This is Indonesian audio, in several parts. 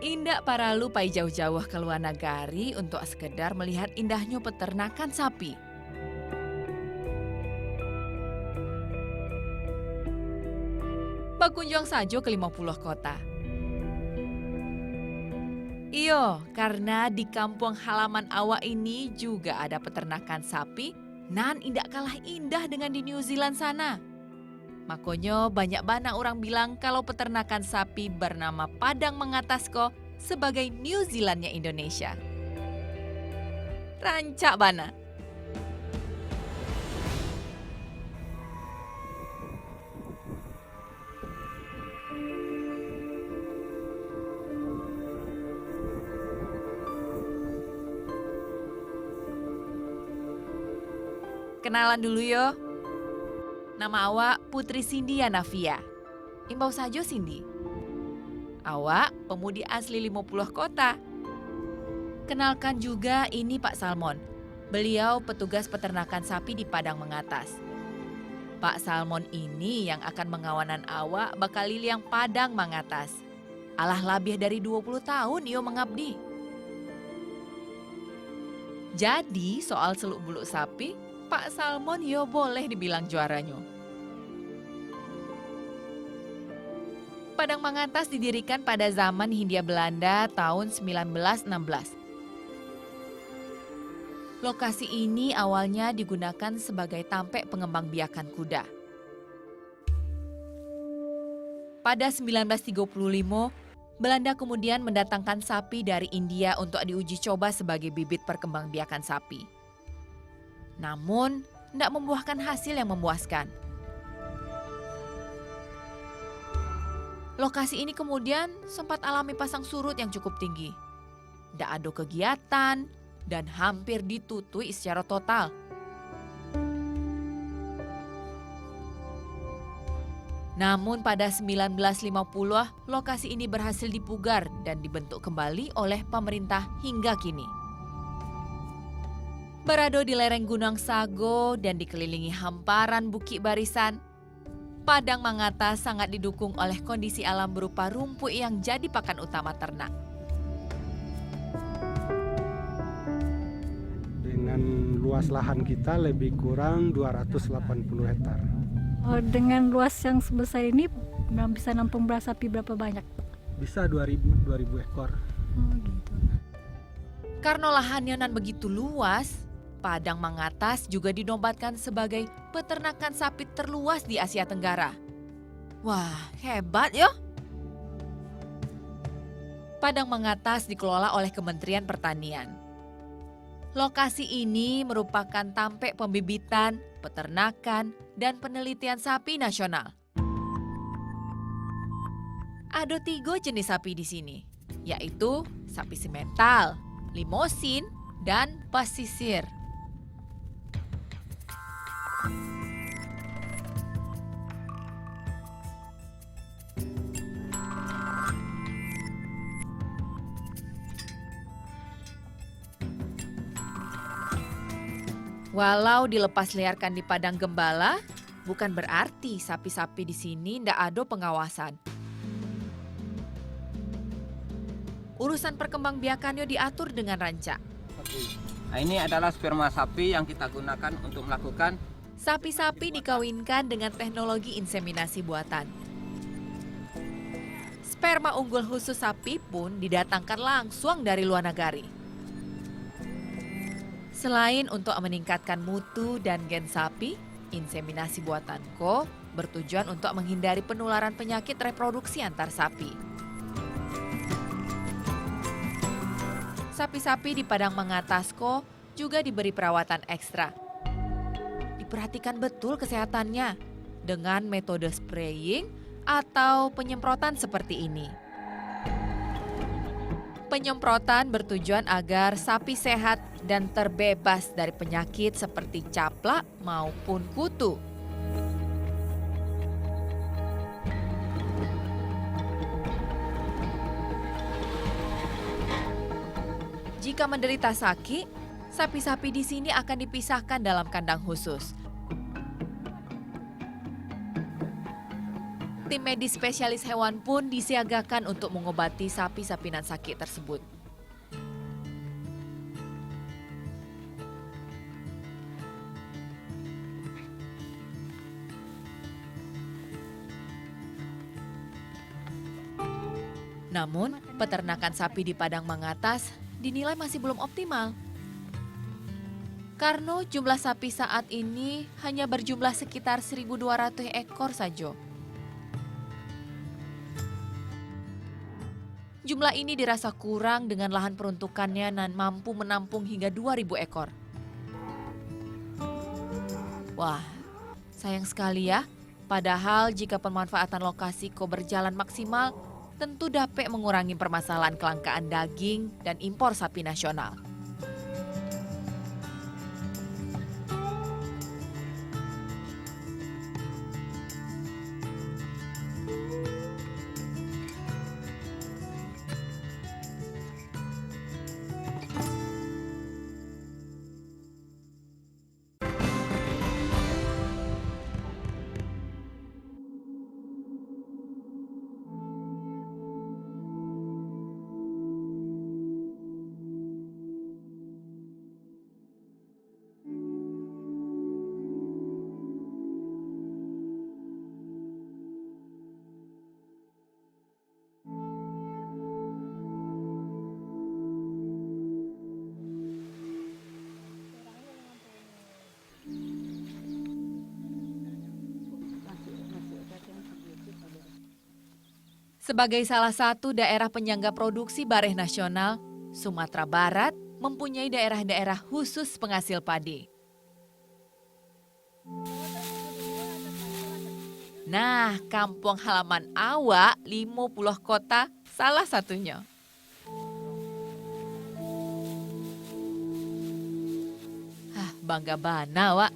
Indak paralu pai jauh-jauh ke luar negari untuk sekedar melihat indahnya peternakan sapi. Berkunjung saja ke 50 kota. Iyo, karena di kampung halaman awak ini juga ada peternakan sapi, nan indak kalah indah dengan di New Zealand sana. Makanya banyak banget orang bilang kalau peternakan sapi bernama Padang Mengatas sebagai New Zealandnya Indonesia. Rancak bana. Kenalan dulu yo. Nama awak Putri Cindy Yanavia. Imbau saja Cindy. Awak pemudi asli 50 kota. Kenalkan juga ini Pak Salmon. Beliau petugas peternakan sapi di Padang Mengatas. Pak Salmon ini yang akan mengawanan awak bakal liliang Padang Mengatas. Alah lebih dari 20 tahun ia mengabdi. Jadi soal seluk beluk sapi, Pak Salmon yo boleh dibilang juaranya. Padang Mengatas didirikan pada zaman Hindia Belanda tahun 1916. Lokasi ini awalnya digunakan sebagai tampek pengembangbiakan kuda. Pada 1935, Belanda kemudian mendatangkan sapi dari India untuk diuji coba sebagai bibit perkembangbiakan sapi. Namun, tidak membuahkan hasil yang memuaskan. Lokasi ini kemudian sempat alami pasang surut yang cukup tinggi. Tidak ada kegiatan dan hampir ditutui secara total. Namun pada 1950, lokasi ini berhasil dipugar dan dibentuk kembali oleh pemerintah hingga kini. Berada di lereng Gunung Sago dan dikelilingi hamparan bukit barisan, Padang Mengatas sangat didukung oleh kondisi alam berupa rumput yang jadi pakan utama ternak. Dengan luas lahan kita lebih kurang 280 hektar. Oh, dengan luas yang sebesar ini bisa nampung sapi berapa banyak? Bisa 2000 ekor. Oh, gitu. Karena lahannya nan begitu luas, Padang Mengatas juga dinobatkan sebagai peternakan sapi terluas di Asia Tenggara. Wah, hebat ya! Padang Mengatas dikelola oleh Kementerian Pertanian. Lokasi ini merupakan tampek pembibitan, peternakan, dan penelitian sapi nasional. Ada 3 jenis sapi di sini, yaitu sapi simental, limosin, dan pasisir. Walau dilepas liarkan di padang gembala, bukan berarti sapi-sapi di sini ndak ada pengawasan. Urusan perkembangbiakannya diatur dengan rancak. Nah, ini adalah sperma sapi yang kita gunakan untuk melakukan. Sapi-sapi dikawinkan dengan teknologi inseminasi buatan. Sperma unggul khusus sapi pun didatangkan langsung dari luar negari. Selain untuk meningkatkan mutu dan gen sapi, inseminasi buatan bertujuan untuk menghindari penularan penyakit reproduksi antar sapi. Sapi-sapi di Padang Mangatasko juga diberi perawatan ekstra. Diperhatikan betul kesehatannya dengan metode spraying atau penyemprotan seperti ini. Penyemprotan bertujuan agar sapi sehat dan terbebas dari penyakit seperti caplak maupun kutu. Jika menderita sakit, sapi-sapi di sini akan dipisahkan dalam kandang khusus. Tim medis spesialis hewan pun disiagakan untuk mengobati sapi-sapi nan sakit tersebut. Namun, peternakan sapi di Padang Mangatas dinilai masih belum optimal. Karena jumlah sapi saat ini hanya berjumlah sekitar 1.200 ekor saja. Jumlah ini dirasa kurang dengan lahan peruntukannya dan mampu menampung hingga 2.000 ekor. Wah, sayang sekali ya. Padahal jika pemanfaatan lokasi berjalan maksimal, tentu dapat mengurangi permasalahan kelangkaan daging dan impor sapi nasional. Sebagai salah satu daerah penyangga produksi bareh nasional, Sumatera Barat mempunyai daerah-daerah khusus penghasil padi. Nah, kampung halaman awak 50 kota salah satunya. Bangga bana, Wak.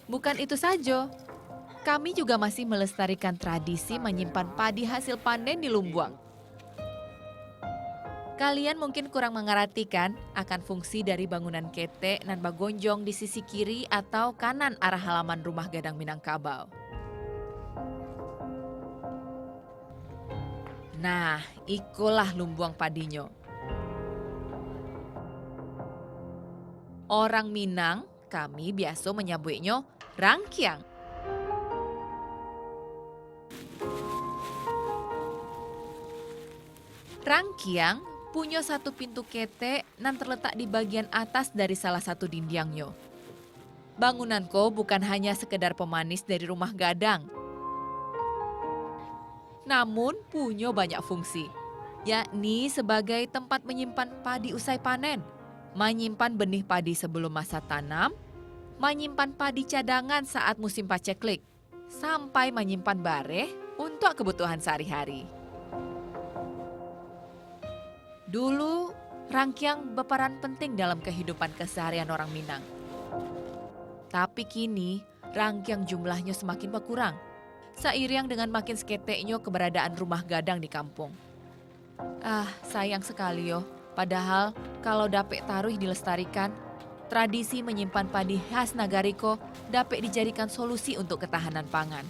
Bukan itu saja, kami juga masih melestarikan tradisi menyimpan padi hasil panen di Lumbuang. Kalian mungkin kurang mengartikan akan fungsi dari bangunan kete nan bagonjong di sisi kiri atau kanan arah halaman rumah Gadang Minangkabau. Nah, ikulah Lumbuang Padinyo. Orang Minang, kami biasa menyebutnya rangkiang. Rangkiang punya satu pintu kete nan terletak di bagian atas dari salah satu dindingnya. Bangunanku bukan hanya sekedar pemanis dari rumah Gadang, namun punya banyak fungsi, yakni sebagai tempat menyimpan padi usai panen, menyimpan benih padi sebelum masa tanam, menyimpan padi cadangan saat musim paceklik, sampai menyimpan bareh untuk kebutuhan sehari-hari. Dulu, rangkiang berperan penting dalam kehidupan keseharian orang Minang. Tapi kini, rangkiang jumlahnya semakin berkurang, seiring dengan makin seketeknya keberadaan rumah Gadang di kampung. Sayang sekali yo, padahal kalau dapat taruh dilestarikan, tradisi menyimpan padi khas Nagariko dapat dijadikan solusi untuk ketahanan pangan.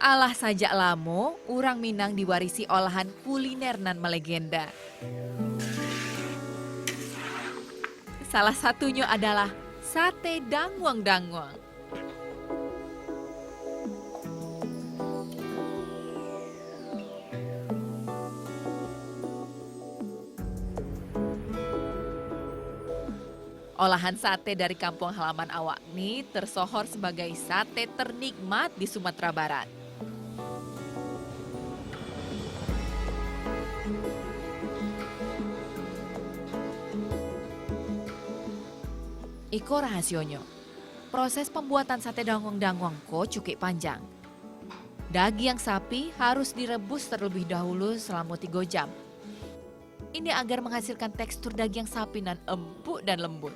Alah sajak lamo, urang Minang diwarisi olahan kuliner nan melegenda. Salah satunya adalah sate dangwang-dangwang. Olahan sate dari kampung halaman awak ini tersohor sebagai sate ternikmat di Sumatera Barat. Iko rahasionyo, proses pembuatan sate dangwang-dangwang ko cukup panjang. Daging sapi harus direbus terlebih dahulu selama 3 jam. Ini agar menghasilkan tekstur daging sapi nan empuk dan lembut.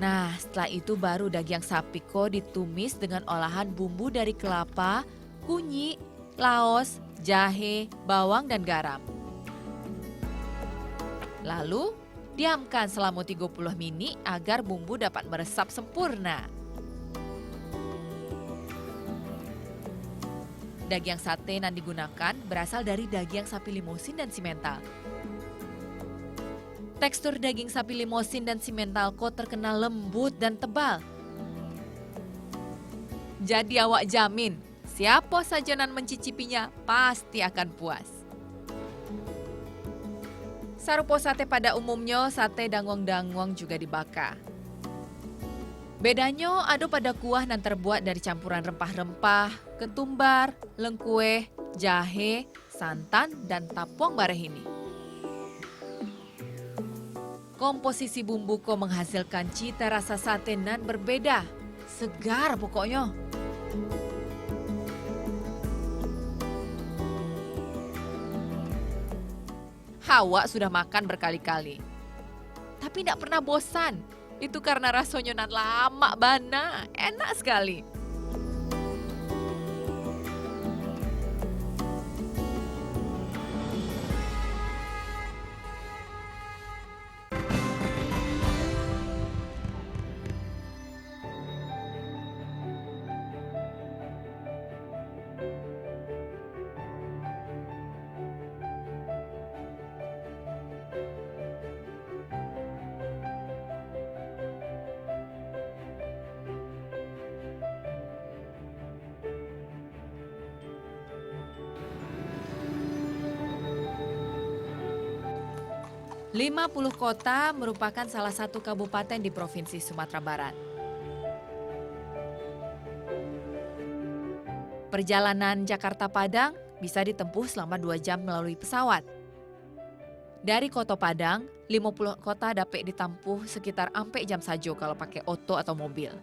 Nah, setelah itu baru daging sapi ko ditumis dengan olahan bumbu dari kelapa, kunyit, laos, jahe, bawang, dan garam. Lalu, diamkan selama 30 menit agar bumbu dapat meresap sempurna. Daging sate yang digunakan berasal dari daging sapi limosin dan simental. Tekstur daging sapi limosin dan simental ko terkenal lembut dan tebal. Jadi awak jamin, siapa saja nan mencicipinya pasti akan puas. Sarupo sate pada umumnya, sate dangwang-dangwang juga dibakar. Bedanya ada pada kuah yang terbuat dari campuran rempah-rempah, ketumbar, lengkueh, jahe, santan, dan tapung bareh ini. Komposisi bumbu ko menghasilkan cita rasa sate nan berbeda, segar pokoknya. Hawa sudah makan berkali-kali, tapi tidak pernah bosan. Itu karena rasanya nan lama bana, enak sekali. Lima 50 kota merupakan salah satu kabupaten di Provinsi Sumatera Barat. Perjalanan Jakarta-Padang bisa ditempuh selama 2 jam melalui pesawat. Dari Kota Padang, 50 kota dapat ditempuh sekitar ampe jam saja kalau pakai oto atau mobil.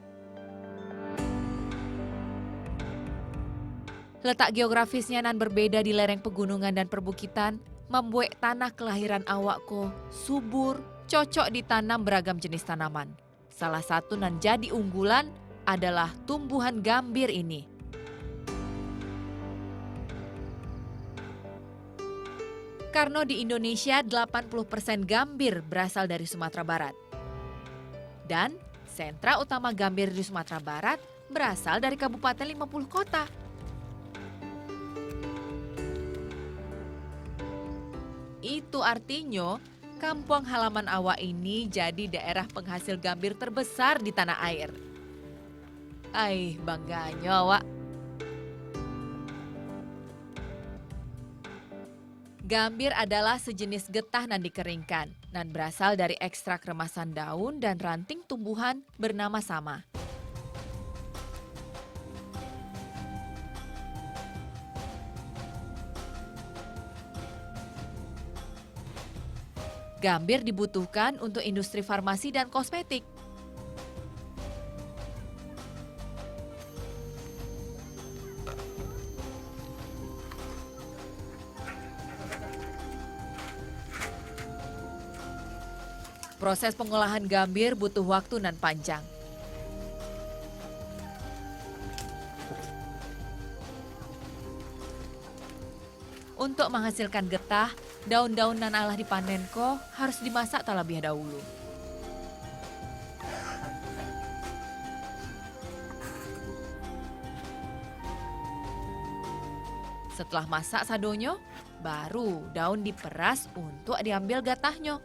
Letak geografisnya nan berbeda di lereng pegunungan dan perbukitan, membuat tanah kelahiran awakku subur, cocok ditanam beragam jenis tanaman. Salah satu nan jadi unggulan adalah tumbuhan gambir ini. Karena di Indonesia 80% gambir berasal dari Sumatera Barat. Dan sentra utama gambir di Sumatera Barat berasal dari Kabupaten 50 kota. Itu artinya kampung halaman awak ini jadi daerah penghasil gambir terbesar di tanah air. Bangganya awak. Gambir adalah sejenis getah nan dikeringkan, nan berasal dari ekstrak remasan daun dan ranting tumbuhan bernama sama. Gambir dibutuhkan untuk industri farmasi dan kosmetik. Proses pengolahan gambir butuh waktu nan panjang. Untuk menghasilkan getah, daun-daun nan alah dipanen ko harus dimasak terlebih dahulu. Setelah masak sadonyo, baru daun diperas untuk diambil gatahnya.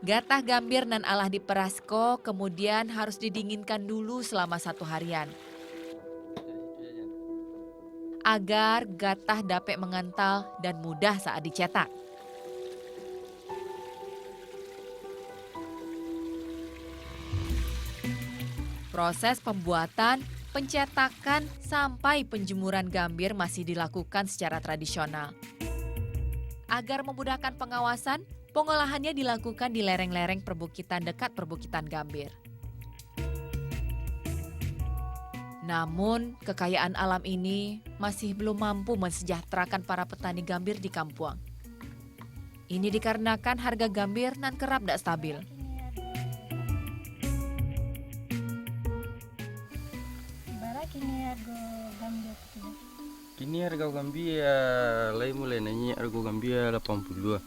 Gatah gambir nan alah diperasko kemudian harus didinginkan dulu selama 1 harian. Agar gatah dapat mengental dan mudah saat dicetak. Proses pembuatan, pencetakan, sampai penjemuran gambir masih dilakukan secara tradisional. Agar memudahkan pengawasan, pengolahannya dilakukan di lereng-lereng perbukitan dekat perbukitan gambir. Namun, kekayaan alam ini masih belum mampu mensejahterakan para petani gambir di Kampuang. Ini dikarenakan harga gambir nan kerap tidak stabil. Kini harga gambir ya lain mulai nanya harga gambir 82.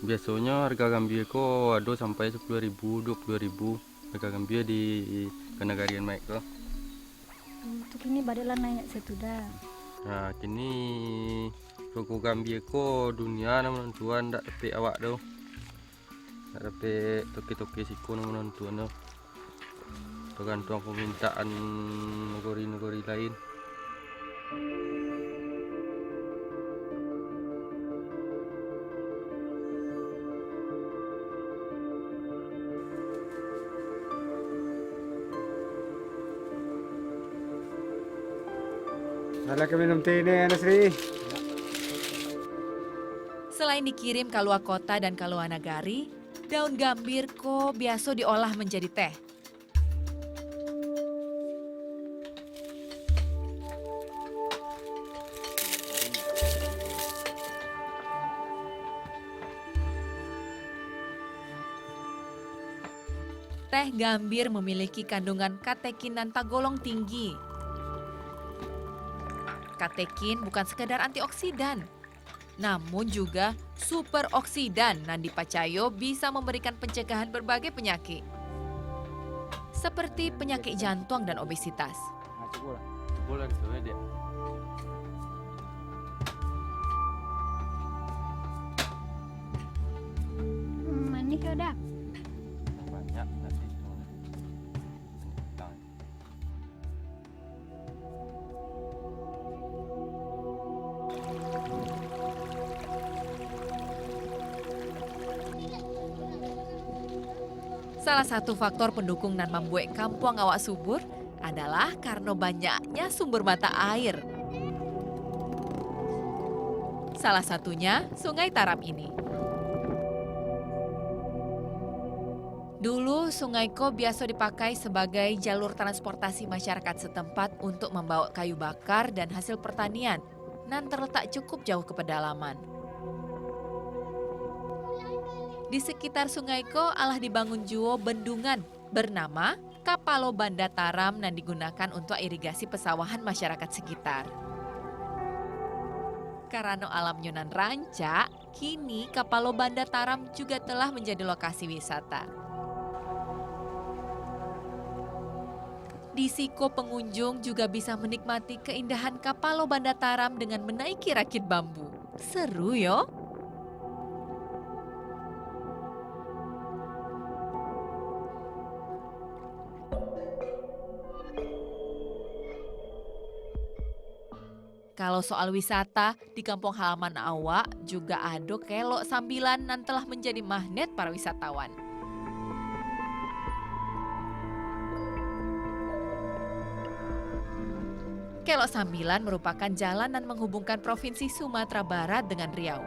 Biasanya harga gambir ko ada sampai 10.000, 20.000 harga gambir di Kanagarian naik ko. Untuk ini badalah naik setudah. Nah kini harga gambir ko dunia namun tuan tak dapat awak do. Tak dapat toke-toke siko namun tuan do. Tergantung permintaan negeri-negeri lain. Ada ke minum teh ini, Nasri. Selain dikirim ke luar kota dan ke luar negari, daun gambir ko biasa diolah menjadi teh. Teh gambir memiliki kandungan katekin dan tergolong tinggi. Katekin bukan sekadar antioksidan, namun juga superoksidan dan dipercaya bisa memberikan pencegahan berbagai penyakit. Seperti penyakit jantung dan obesitas. Boleh dia. Manis udah. Banyak nanti. Salah satu faktor pendukung dan membuat Kampuang awak subur adalah karena banyaknya sumber mata air. Salah satunya Sungai Taram ini. Dulu Sungai Ko biasa dipakai sebagai jalur transportasi masyarakat setempat untuk membawa kayu bakar dan hasil pertanian, dan terletak cukup jauh ke pedalaman. Di sekitar Sungai Ko alah dibangun juo bendungan bernama Kapalo Banda Taram dan digunakan untuk irigasi pesawahan masyarakat sekitar. Karena alamnya nan rancak, kini Kapalo Banda Taram juga telah menjadi lokasi wisata. Di Siko pengunjung juga bisa menikmati keindahan Kapalo Banda Taram dengan menaiki rakit bambu. Seru yo! Kalau soal wisata, di kampung halaman awak juga ada kelok sambilan dan telah menjadi magnet para wisatawan. Kelok Sambilan merupakan jalan yang menghubungkan Provinsi Sumatera Barat dengan Riau.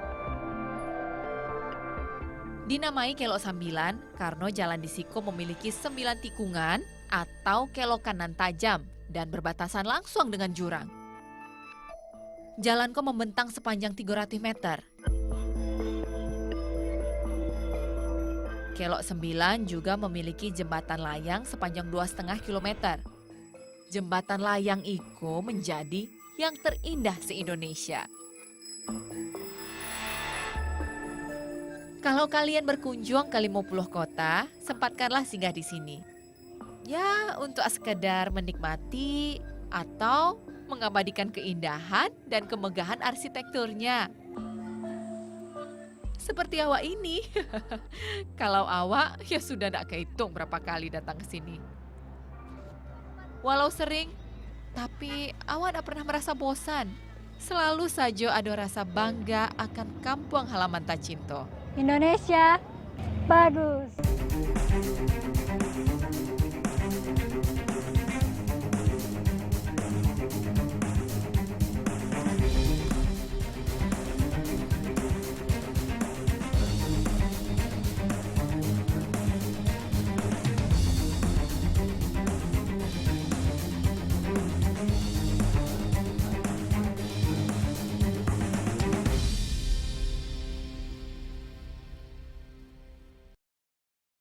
Dinamai Kelok Sambilan karena jalan di Siko memiliki 9 tikungan atau kelokan nan tajam dan berbatasan langsung dengan jurang. Jalan Ko membentang sepanjang 300 meter. Kelok 9 juga memiliki jembatan layang sepanjang 2,5 kilometer. Jembatan layang Iko menjadi yang terindah se-Indonesia. Kalau kalian berkunjung ke 50 kota, sempatkanlah singgah di sini. Ya, untuk sekedar menikmati atau mengabadikan keindahan dan kemegahan arsitekturnya. Seperti awak ini. Kalau awak, ya sudah tidak kehitung berapa kali datang ke sini. Walau sering, tapi awak tidak pernah merasa bosan. Selalu saja ada rasa bangga akan kampung halaman Tacinto. Indonesia bagus.